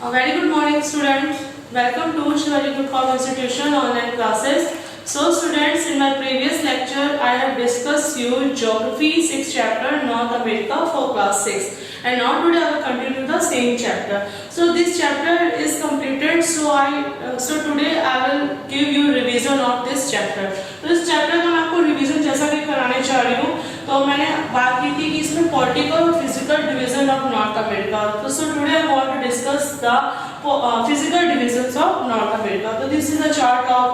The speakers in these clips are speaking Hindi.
A very good morning, students. Welcome to Shivaji Good Form Institution online classes. So, students, in my previous lecture, I have discussed you Geography 6th chapter North America for class 6. And now today I will continue the same chapter. So this chapter is completed. So today I will give you revision of this chapter. तो इस चैप्टर का मैं आपको रिवीजन जैसा कि कराने चाह रही हूँ. तो मैंने बात की थी कि इसमें पॉलिटिकल और physical division of North America. तो so today I want to discuss the physical divisions of North America. तो this is a chart of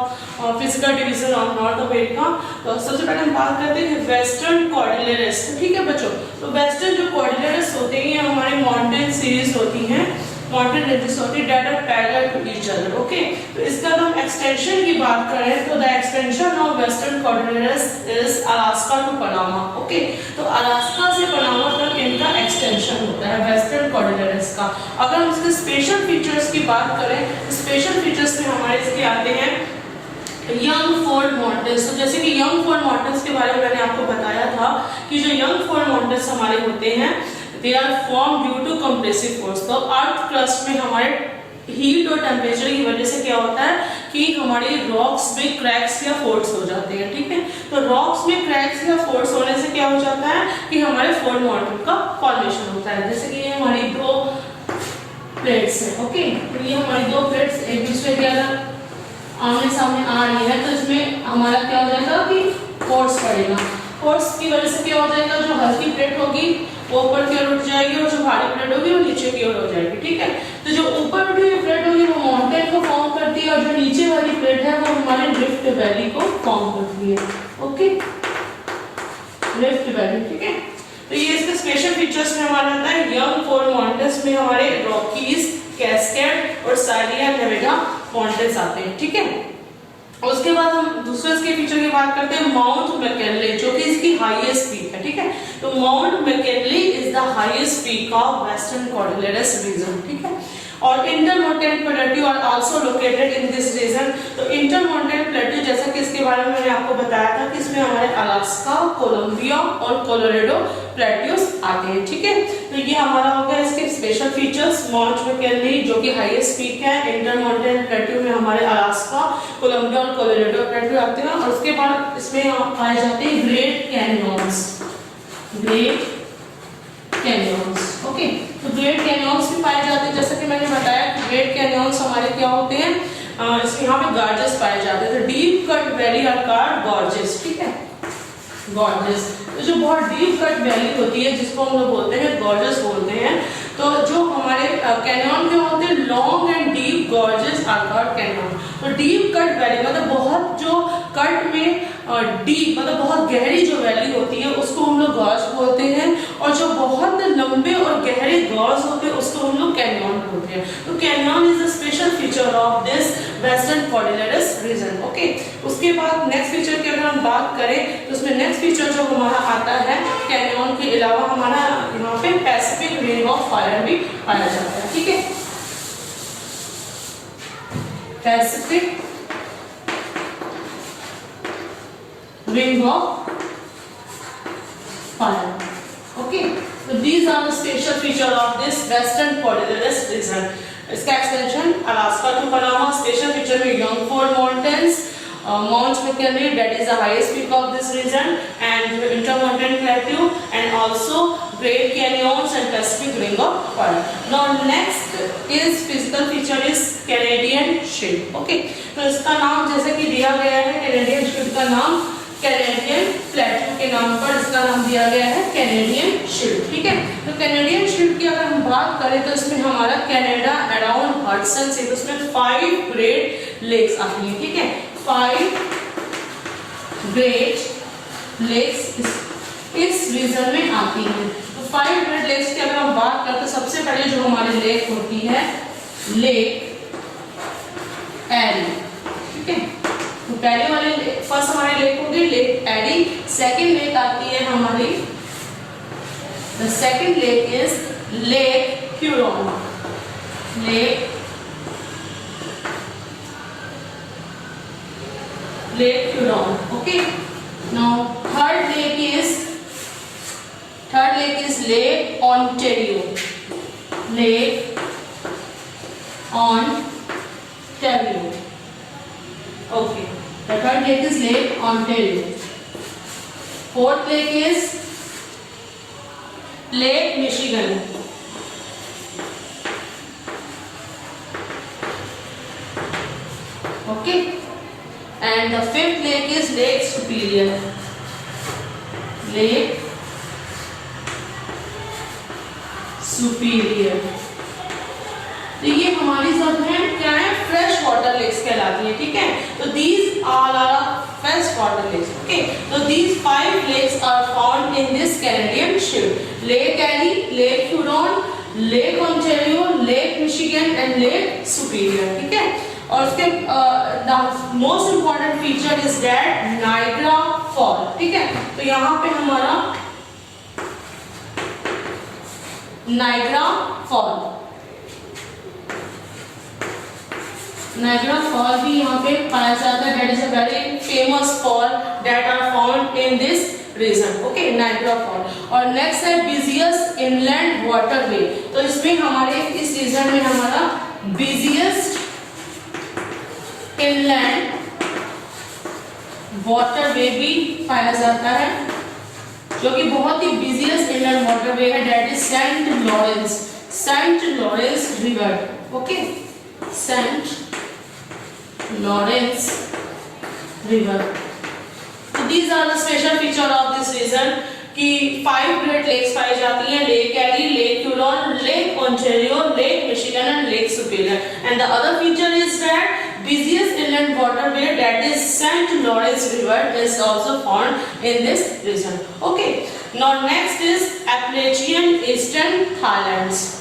physical division of North America. तो सबसे पहले हम बात करते हैं वेस्टर्न कॉर्डिलेरस. ठीक है बच्चों, तो वेस्टर्न जो कॉर्डिलेरस होते हैं ये हमारे माउंटेन सीरीज होती हैं, माउंटेन रेंजेस होती है that are parallel to each other. Okay, तो इसका हम एक्सटेंशन की बात करें तो the extension of Western Cordilleras is Alaska to Panama. Okay, तो अलास्का से पनामा तक इनका एक्सटेंशन होता है वेस्टर्न कॉर्डिलेरस का. अगर हम इसके स्पेशल फीचर्स की बात करें, स्पेशल फीचर्स में हमारे इसके आते हैं यंग फोल्ड माउंटेन्स. तो जैसे कि यंग फोल्ड माउंटेन्स के बारे में मैंने आपको बताया था कि जो यंग फोल्ड माउंटेन्स हमारे होते हैं they are form due to compressive force. तो अर्थ क्रस्ट में हमारे हीट और टेम्परेचर की वजह से क्या होता है कि हमारे रॉक्स में क्रैक्स या फोल्ड्स हो जाते हैं. ठीक है, तो रॉक्स में क्रैक्स या फोल्ड्स होने से क्या हो जाता है कि हमारे फोल्ड माउंटेन का फॉर्मेशन होता है. जैसे कि ये हमारी दो प्लेट्स हैं. ओके, तो ये हमारी दो प्लेट्स एक दूसरे के अगर आमने सामने आ रही है तो इसमें हमारा क्या हो जाएगा कि फोर्स पड़ेगा. फोर्स की वजह से क्या हो जाएगा, जो हल्की प्लेट होगी वो ऊपर की ओर उठ जाएगी और जो भारी प्लेट होगी वो नीचे की ओर हो जाएगी. ठीक है, तो जो ऊपर उठी हुई प्लेट होगी वो माउंटेन को फॉर्म करती है और जो नीचे वाली प्लेट है वो हमारे रिफ्ट वैली को फॉर्म करती है. Okay, rift valley. ठीक है, तो ये इसके स्पेशल फीचर्स में हमारा आता है यंग फोल्ड माउंटेन्स में हमारे रॉकीज, कैस्केड और साइरिया नेवाडा माउंटेन्स आते हैं. ठीक है, उसके बाद हम दूसरे इसके फीचर की बात करते हैं माउंट मैकिनले जो कि इसकी हाईएस्ट पीक है. ठीक है, तो Mount McKinley is the highest peak of Western Cordilleras region. ठीक है, और intermontane plateau are also located in this region. तो इंटरमोंटेन प्लेट्यू जैसा कि इसके बारे में मैंने आपको बताया था कि इसमें हमारे अलास्का, कोलंबिया और कोलोराडो प्लेट्यूज आते हैं. ठीक है, तो ये हमारा हो गया इसके स्पेशल फीचर्स. माउंट मैकिनले जो कि हाईएस्ट पीक है, इंटरमोंटेन प्लेट्यू में हमारे अलास्का, कोलंबिया और कोलोराडो प्लेट्यू आते हैं. और उसके बाद इसमें पाए जाते हैं great canyons. Great canyons. Okay, तो ग्रेट कैनियंस भी पाए जाते हैं. जैसा कि मैंने बताया कि ग्रेट कैनियंस हमारे क्या होते हैं, इसमें यहाँ पे गॉर्जेस पाए जाते हैं. तो deep cut valley are called gorges. ठीक है, गॉर्जेस. तो जो बहुत डीप कट वैली होती है जिसको हम लोग बोलते हैं गॉर्जेस बोलते हैं. तो जो हमारे कैनियन के होते हैं long and deep gorges are called canyon. तो डीप कट वैली मतलब बहुत जो कट में डीप मतलब बहुत गहरी जो वैली होती है उसको हम लोग गॉर्ज बोलते हैं, और जो बहुत लंबे और गहरे गॉर्ज होते हैं उसको हम लोग कैनियन बोलते हैं. तो canyon is a special feature of this Western Cordilleras region. Okay, उसके बाद नेक्स्ट फीचर की अगर हम बात करें तो उसमें नेक्स्ट फीचर जो हमारा आता है कैनियन के अलावा हमारा यहाँ पे पैसिफिक रिंग ऑफ फायर भी पाया जाता है. ठीक है, Pacific ring of fire. Okay, so these are the special feature of this western cordilleras region. इसका extension Alaska to Panama. Special feature में young fold mountains, Mount McKinley that is the highest peak of this region, and intermountain plateau, and also great canyons and Pacific ring of fire. Now next is physical feature is Canadian shield. Okay, तो इसका नाम जैसे कि दिया गया है कैनेडियन शील्ड का नाम कैनेडियन प्लेट्यू के नाम पर इसका नाम दिया गया है कैनेडियन शील्ड. ठीक है, तो कैनेडियन शील्ड की अगर हम बात करें तो इसमें हमारा कनाडा अराउंड हडसन से तो इसमें 5 ग्रेट लेक्स आती हैं. ठीक है, 5 ग्रेट लेक्स इस रीजन में आती हैं. तो 5 ग्रेट लेक्स की अगर हम बात करें तो सबसे पहले जो हमारी लेक होती है लेक एरी. ठीक है, तो पहले वाले फर्स्ट हमारी लेक होगी लेक एडी. सेकंड लेक आती है हमारी, the second lake is lake Huron. Lake Huron. Okay, now third lake is lake Ontario. Lake Ontario. Okay. The third lake is Lake Ontario. Fourth lake is Lake Michigan. Okay. And the fifth lake is Lake Superior. Lake Superior. तो ये हमारी सब है क्या है, फ्रेश वाटर लेक्स कहलाती है, ठीक है। तो these are fresh water lakes. Okay. So these 5 lakes are found in this Canadian shield. Lake Erie, Lake Huron, Lake Ontario, Lake Michigan and Lake Superior. ठीक है। और उसके the most important feature is that Niagara Fall. ठीक है। तो यहाँ पे हमारा Niagara Fall भी यहाँ पे पाया जाता है. That is a very famous fall that are found in this region. Okay, Niagara Fall. और next है busiest inland waterway. तो इसमें हमारे इस रीजन में हमारा busiest inland waterway भी पाया जाता है, जो कि बहुत ही busiest inland waterway है. That is St. Lawrence River. Okay, St. Lawrence River. So these are the special feature of this region कि 5 great lakes पाई जाती हैं, Lake Erie, Lake Huron, Lake Ontario, Lake Michigan and Lake Superior. And the other feature is that busiest inland waterway, that is St. Lawrence River, is also found in this region. Okay. Now next is Appalachian Eastern Highlands.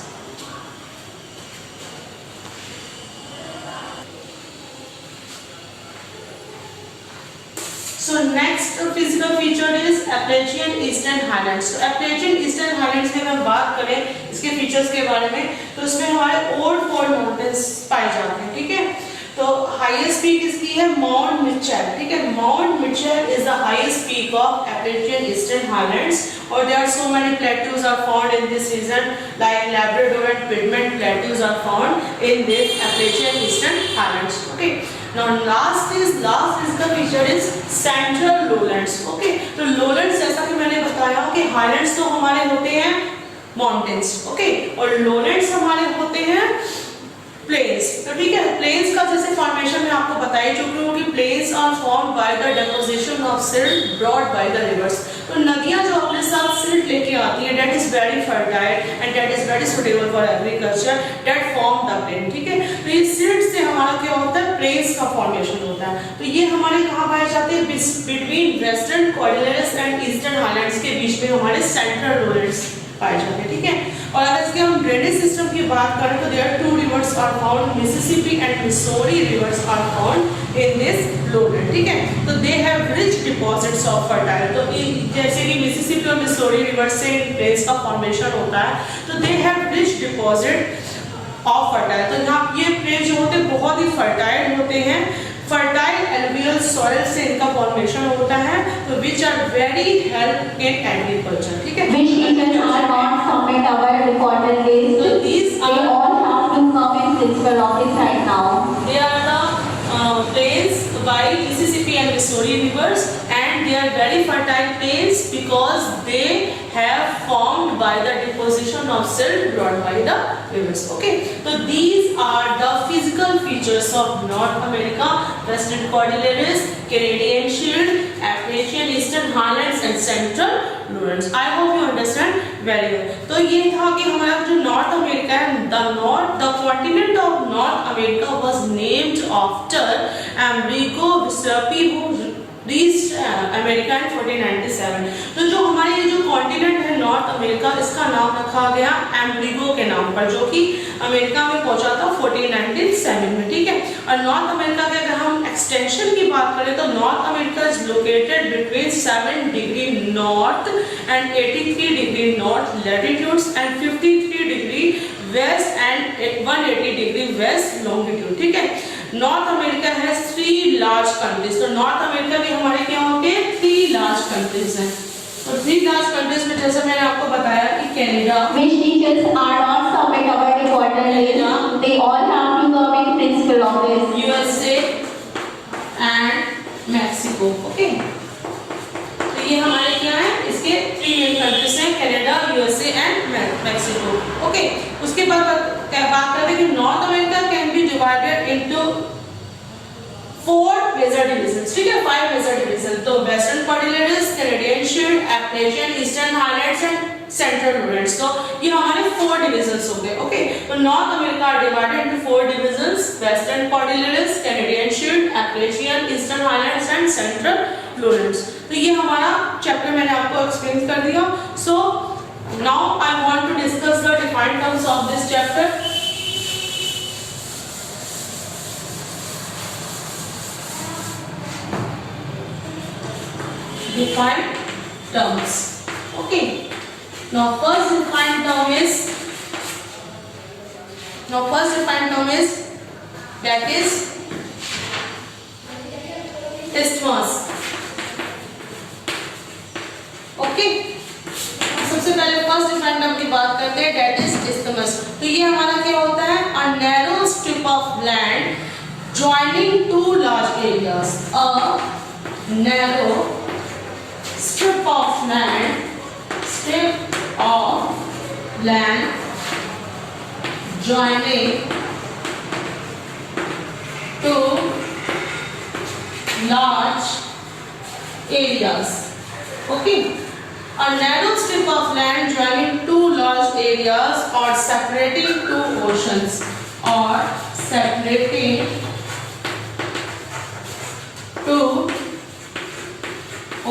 So next physical feature is Appalachian Eastern Highlands. तो Appalachian Eastern Highlands की अगर बात करें इसके फीचर्स के बारे में, तो इसमें हमारे ओल्ड फोल्ड माउंटेन्स पाए जाते हैं, ठीक है। तो हाईएस्ट पीक इसकी है माउंट मिचेल, ठीक है। Mount Mitchell is the highest peak of Appalachian Eastern Highlands, और there are so many plateaus are found in this region, like Labrador and Piedmont plateaus are found in this Appalachian Eastern Highlands. Okay. Now last is the feature is Central Lowlands. Okay. तो lowlands जैसा कि मैंने बताया कि highlands तो हमारे होते हैं mountains, okay, और lowlands हमारे होते हैं प्लेन्स। तो ठीक है, प्लेन्स का जैसे फॉर्मेशन में आपको बताया, जो कि plains are formed by the deposition of silt brought by the rivers. तो नदियां जो अपने साथ सिल्ट लेके आती हैं, that is very fertile and that is very suitable for agriculture, that form the plain, ठीक है। तो ये सिल्ट से हमारा क्या होता है, प्लेन्स का फॉर्मेशन होता है। तो ये हमारे कहाँ पाए जाते हैं, between Western Cordilleras and Eastern Highlands के बीच में हमारे सेंट्रल लोलैंड्स पाए जाते हैं, ठीक है। और अगर इसके हम ड्रेनेज सिस्टम की बात करें तो there 2 rivers are found, Mississippi and Missouri rivers are found in this lowland, ठीक है। तो they have rich deposits of fertile. तो जैसे कि मिसिसिपी और मिसौरी रिवर से प्लेन्स का फॉर्मेशन होता है, तो they have rich deposit of fertile. तो यहाँ ये प्लेन जो होते हैं बहुत ही फर्टाइल होते हैं, फर्टाइल एलुवियल सॉइल से इनका फॉर्मेशन होता है, तो which are very help in agriculture, ठीक है। Which regions are not submit our reported list? So these they are all have to come in principal office right now. they are the plains by Mississippi and Missouri rivers, and they are very fertile plains because they have formed by the deposition of silt brought by the rivers. Okay, so these are the physical features of North America: Western Cordilleras, Canadian Shield, Appalachian Eastern Highlands and Central Lowlands. I hope you understand very well. तो ये था कि हमारा जो नॉर्थ अमेरिका है, the continent of North America was named after Amerigo Vespucci, who reached America in 1497. तो जो हमारे ये जो कॉन्टिनेंट है नॉर्थ अमेरिका, इसका नाम रखा गया एमरिगो के नाम पर, जो कि अमेरिका में पहुंचा था 1497 में, ठीक है। और नॉर्थ अमेरिका के अगर हम एक्सटेंशन की बात करें तो North America is located between 7 degree north and 83 degree north latitudes and 53 degree west and 180 degree west longitude, ठीक है। North America has 3 large countries. तो नॉर्थ अमेरिका के हमारे क्या होते हैं, 3 लार्ज कंट्रीज हैं। तो 3 लार्ज कंट्रीज में जैसे मैंने आपको बताया कि Canada, Which regions are not submit our reported list? They all have to geographies. USA and Mexico. Okay, तो ये हमारे क्या है, इसके 3 मेन कंट्रीज हैं, Canada, USA and Mexico. Okay, उसके बाद बात करते हैं कि North America can be divided into 4 major divisions, ठीक है, 5 मेजर डिवीजन। तो Western Cordilleras, Canadian Shield, appalachian, Eastern Highlands and Central Lowlands. तो ये हमारे 4 डिविजन्स हो गए। ओके, तो North America are divided into 4 divisions, western Cordilleras, Canadian Shield, appalachian, Eastern Highlands and Central Lowlands. तो ये हमारा चैप्टर मैंने आपको एक्सप्लेन कर दिया। So now I want to discuss the defined terms of this chapter. Defined terms. Okay. Now first defined term is that is isthmus. Okay. सबसे पहले फर्स्ट डिफाइंड टर्म की बात करते हैं, that is isthmus. तो ये हमारा क्या होता है, a narrow strip of land joining 2 large areas. A narrow strip of land joining 2 large areas. Okay, a narrow strip of land joining 2 large areas or separating 2 oceans or separating 2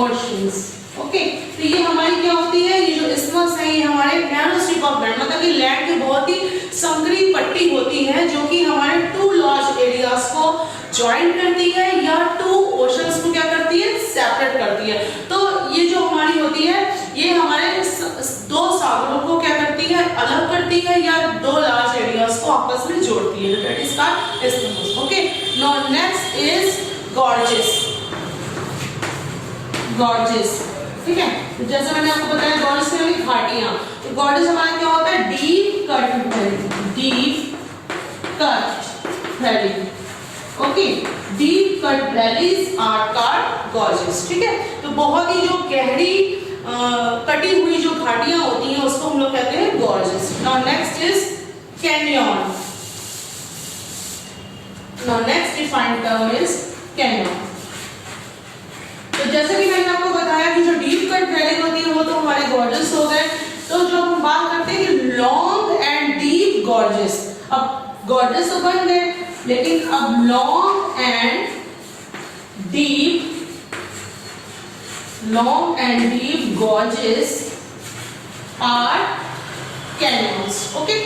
oceans. Okay, तो ये हमारी क्या होती है, ये जो isthmus है, ये हमारे नैरो स्ट्रिप ऑफ लैंड, मतलब कि लैंड की बहुत ही संकरी पट्टी होती है जो कि हमारे 2 लार्ज एरियाज को ज्वाइन करती है या 2 ओशंस को क्या करती है, सेपरेट करती है। तो ये जो हमारी होती है, ये हमारे 2 सागरों को क्या करती है, अलग करती है या 2 लार्ज एरियाज को आपस में जोड़ती है। That is called isthmus. Okay, now next is gorges. ठीक है, तो जैसे मैंने आपको बताया गॉर्जेस यानी घाटियां। तो गॉर्जेस हमारा क्या होता है, deep cut valley. Okay, deep cut valleys are called gorges. ठीक है, तो बहुत ही जो गहरी कटी हुई जो घाटियां होती हैं उसको हम लोग कहते हैं gorges. Now next is canyon. Now next defined term is canyon. तो जैसे कि मैंने आपको बताया कि जो डीप कट वैली होती है वो तो हमारे गॉर्जेस हो गए। तो जो हम बात करते हैं कि लॉन्ग एंड डीप गॉर्जेस, अब गॉर्जेस तो बन गए लेकिन अब long and deep gorges are canyons. Okay,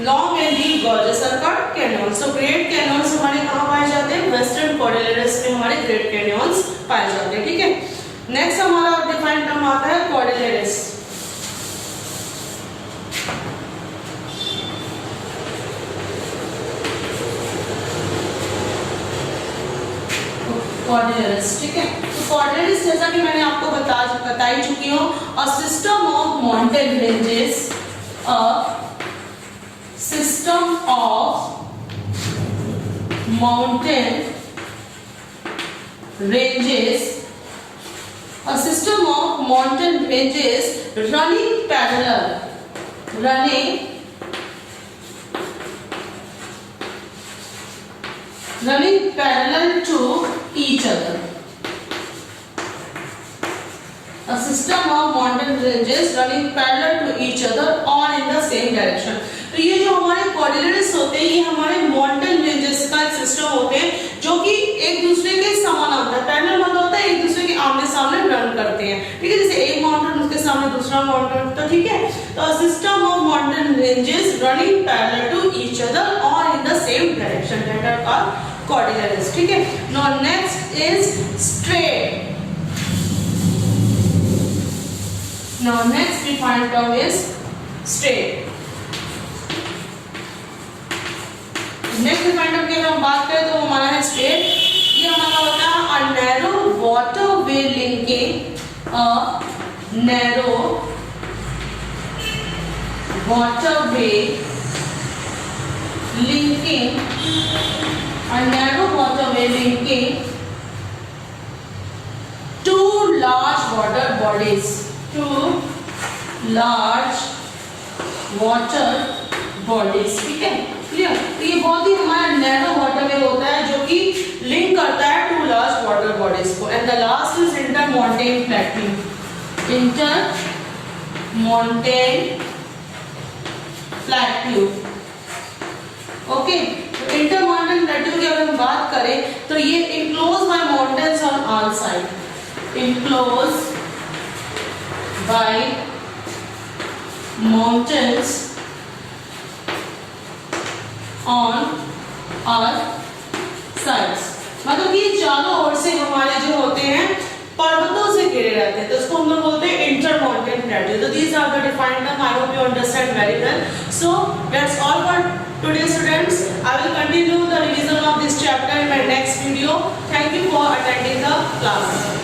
long and deep gorges are called canyons. तो ग्रेट कैनियंस हमारे कहाँ पाए जाते हैं, वेस्टर्न कॉर्डिलेटर्स में हमारे ग्रेट कैनियंस पाए जाते हैं। ठीक है, नेक्स्ट हमारा डिफाइंड टर्म आता है कॉर्डिलेटर्स। कॉर्डिलेटर्स, ठीक है, तो कॉर्डिलेटर्स जैसा कि मैंने आपको बताई चुकी हूँ, a system of mountain ranges, a system of mountain ranges running parallel to each other. A system of mountain ranges running parallel to each other or in the same direction. तो ये जो हमारे कोऑर्डिनेट्स होते हैं ये हमारे माउंटेन रेंजेस का एक सिस्टम होते हैं जो कि एक दूसरे के समानांतर, पैरेलल मतलब होता है एक दूसरे के आमने सामने रन करते हैं। ठीक है, जैसे एक माउंटेन उसके सामने दूसरा माउंटेन, तो ठीक है, तो system of mountain ranges running parallel to each other और in the same direction, that are called coordinates. ठीक है, now next is strait. Now next defined term is strait. Next defined term की अगर हम बात करें तो हमारा है स्ट्रेट। ये हमारा होता है a narrow waterway linking linking a narrow waterway linking two large water bodies, two large water bodies, ठीक है, क्लियर। तो ये बहुत ही हमारा नैरो वाटरवे होता है जो कि लिंक करता है टू लार्ज वाटर बॉडीज को। And the last is inter mountain plateau, inter mountain plateau, okay. तो इंटर माउंटेन प्लेट्यू की अगर हम बात करें तो ये enclose by mountains on all side, enclose by mountains on our sides, मतलब कि चारों ओर से हमारे जो होते हैं पर्वतों से घिरे रहते हैं, तो इसको हम लोग बोलते हैं इंटर माउंटेन प्लेट्यू। तो these are the defined term, I hope you understand very well. So that's all for today students. I will continue the revision of this chapter in my next video. Thank you for attending the class.